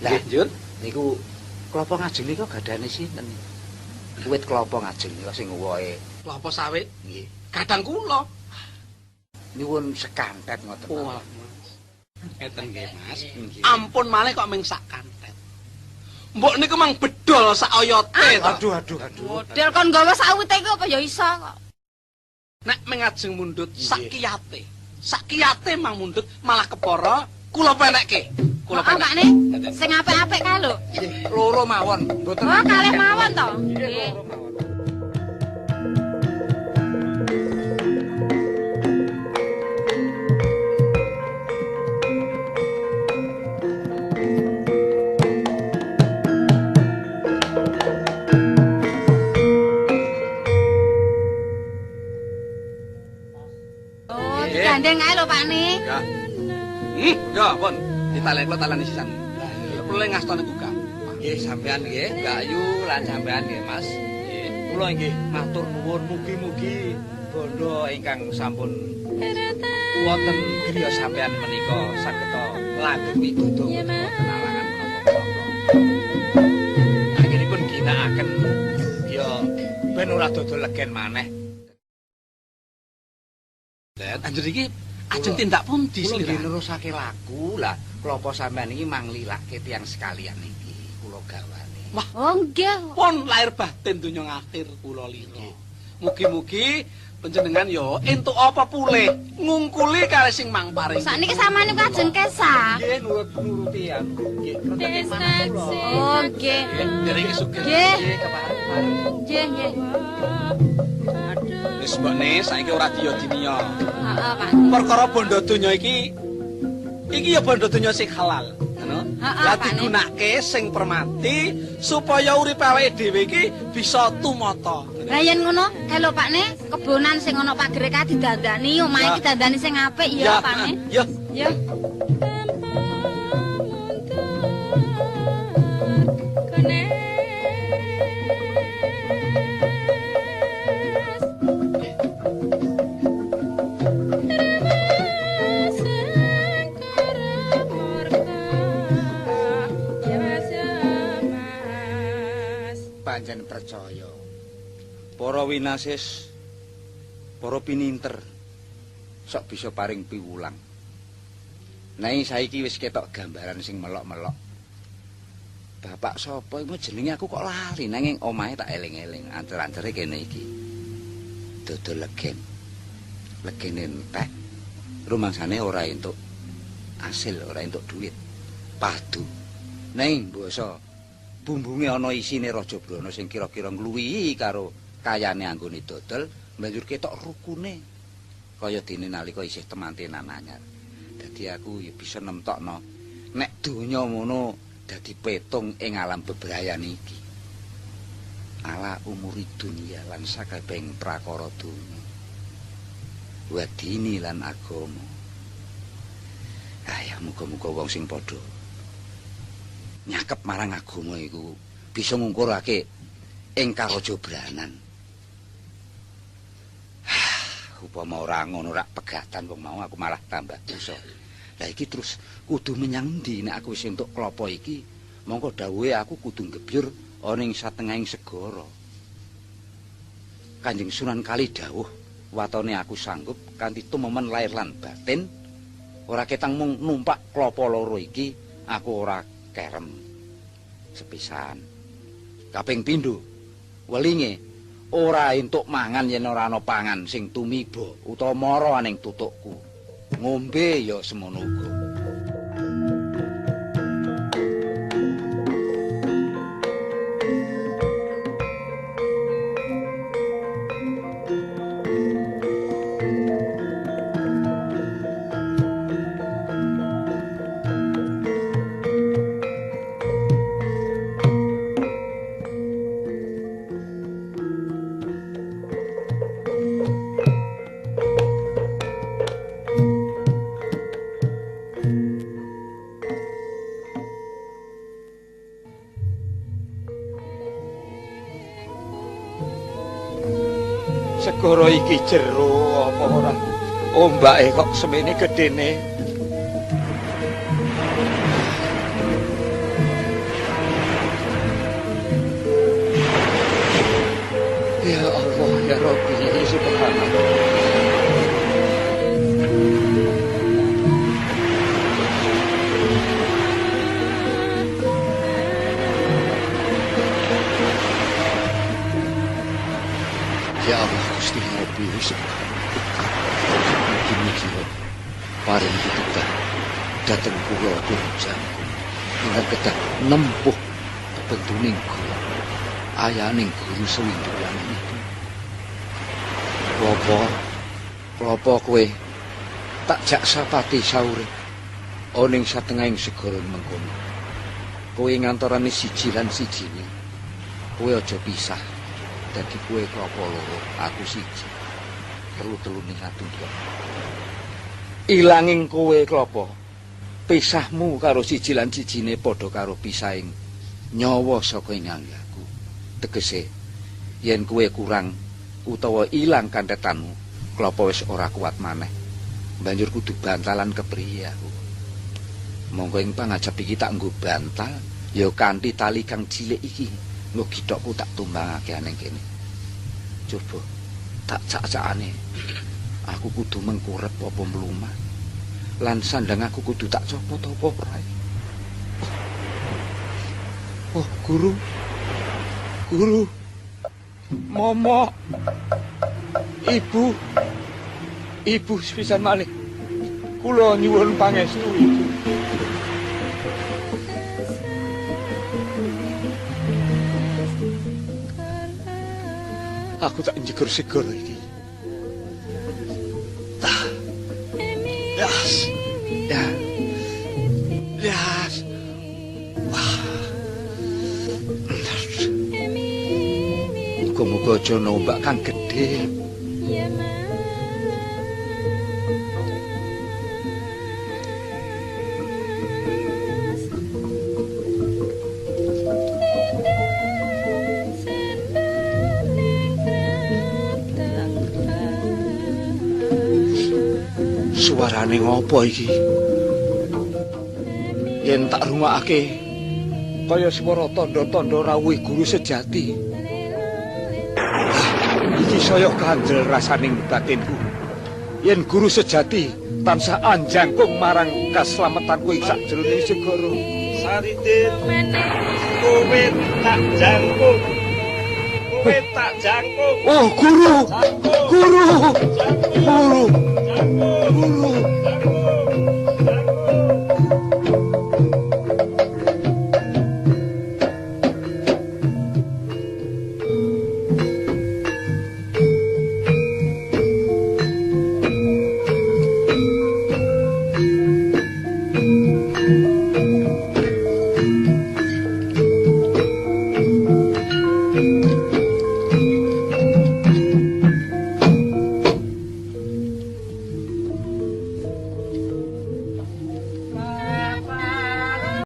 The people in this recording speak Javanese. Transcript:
Lah, Njur. niku klapa ngajeng niku gadane sinten? Wit klapa ngajeng niku sing wohe. Klapa sawit. Nggih. Kadang kula. Nyuwun sekantet ngoten. Oh, Mas. Ngeten nggih, Mas. Nggih. Ampun malih kok ming sak kantet. Mbok niku mang bedol sak oyote to. Aduh. Model kon gawe sawite iku apa ya iso kok. Nek mengajeng mundut sak Nggih. kiyate. Sak kiyate mang mundut malah kepara kula penekke. Kula Kok penek. Pakne? Sing apik-apik kae lho. Nggih, loro mawon. Mboten. Oh, kalih mawon to. Nggih, loro mawon. Oh, digandeng kae lho Pakne. Ya. Ya, pun. Ditalek kula talani sisan. Kula ngastane buka. Nggih, sampean nggih, Mbak Ayu lan sampean nggih, Mas. Nggih, kula inggih matur nuwun mugi-mugi bondo ingkang sampun wonten griya sampean menika saged langgeng pituduh wonten alangan menapa-menapa. Anggenipun ginakaken ya ben ora dodol legen maneh. Let, anjir iki ajeng tindak pundi Kula nggih slira? nerusake laku lah klapa sampean iki manglilake tiyang sekalian iki kula gawane. Wah, Oh, nggih. pun lahir batin donya ngakhir kula lira. Mugi-mugi panjenengan yo entuk apa pulih ngungkuli kali sing mang paring. Sakniki samane ku ajeng kesah. Nggih nuruti anu nggih kreteken manah kula. Oh, nggih. Derenge sugih. Nggih. Nggih kepareng-pareng. Nggih. Wis mbokne saiki ora diya dinya. Heeh, Pakne. Perkara bondo donya iki ya bondo donya sing halal, ngono. Heeh, Lah Pakne. digunakake sing permati supaya urip awake dhewe iki bisa tumata. Lah yen ngono, kalau Pakne, kebonan sing ana pagere ka didandani, omahe Ya. didandani sing apik ya, Pakne. Ya. Ya. Pancen percaya. Para winasis, para pininter sok bisa paring piwulang. Nai saiki wis ketok gambaran sing melok-melok. Bapak sapa iku jenenge aku kok lali nanging omahe tak eling-eling. Ancer-ancere kene iki. Dodol legen. Legene entek. Rumangsane ora entuk hasil, ora entuk duit. Padu. Neng basa bumbunge ana isine Raja Brana sing kira-kira ngluwihi karo kayane anggone dodol, banjur ketok rukune. Kaya dene nalika isih temantenan anyar. Dadi aku ya bisa nemtokno nek donya ngono dadi petung ing alam bebrayan iki. Ala umuri dunya lan sakabehing prakara donya. Wadini lan agama. Ya muga-muga wong sing padha nyakep marang agama iku bisa ngungkurake ing karajabranan. Upama ora ngono rak pegatan wong mau aku malah tambah dosa. Lah iki terus kudu menyang ndi nek aku wis entuk klapa iki, mongko dawuhe aku kudu gebyur ana ing satengahing segara. Kanjeng Sunan Kali dawuh, watone aku sanggup kanthi tumemen lair lan batin, ora ketang mung numpak klapa loro iki, aku ora kerem. Sepisan. Kaping pindho, welinge ora entuk mangan yen ora ana pangan sing tumiba utawa mara aning tutukku. Ngombe ya semono uga. Segara iki jero apa ora? Ombake kok semene gedene. paring pitutur dhateng kula Guru Jangkung ingkang kedah nempuh bebentuning kula ayaning Guru Sewindulan itu. Klopo kowe tak jak sapati saure oning satengahing segara mengkono. Kowe ngantorane siji lan sijine. Kowe aja pisah. Dadi kowe klopo loro, aku siji. Telu-telune satunggal. Ilanging kowe klopo. Pisahmu karo siji lan sijine padha karo pisahing nyawa saka ingangku. Tegese yen kowe kurang utawa ilang kanthetanmu, klopo wis ora kuat maneh. Banjur kudu bantalan kepriye aku. Monggo ing pangajap iki tak nggo bantal ya kanthi tali kang cilik iki. Nggo githokku tak tumbangake ning kene. Coba tak cak-cakane. Aku kudu mengkurep apa mlumah. Lan sandang aku kudu tak copot apa ora. Oh, Guru. Guru. Momo. Ibu sepisan malih. Kula nyuwun pangestu, Ibu. Aku tak njegur segara iki. Yas. Wah. Muga-muga aja nombak kang gedhe. Suarane ngopo iki? Yen tak rungokake kaya swara tandha-tandha rawuh guru sejati. Iki saya kandel rasaning batinku. Yen guru sejati tansah anjangkung marang kaslametanku ing sakjroning segara. Saridin, kowe tak jangkung. Kowe tak jangkung. Oh, Guru! Jangkung. Guru! Jangkung. Guru! Jangkung. Guru!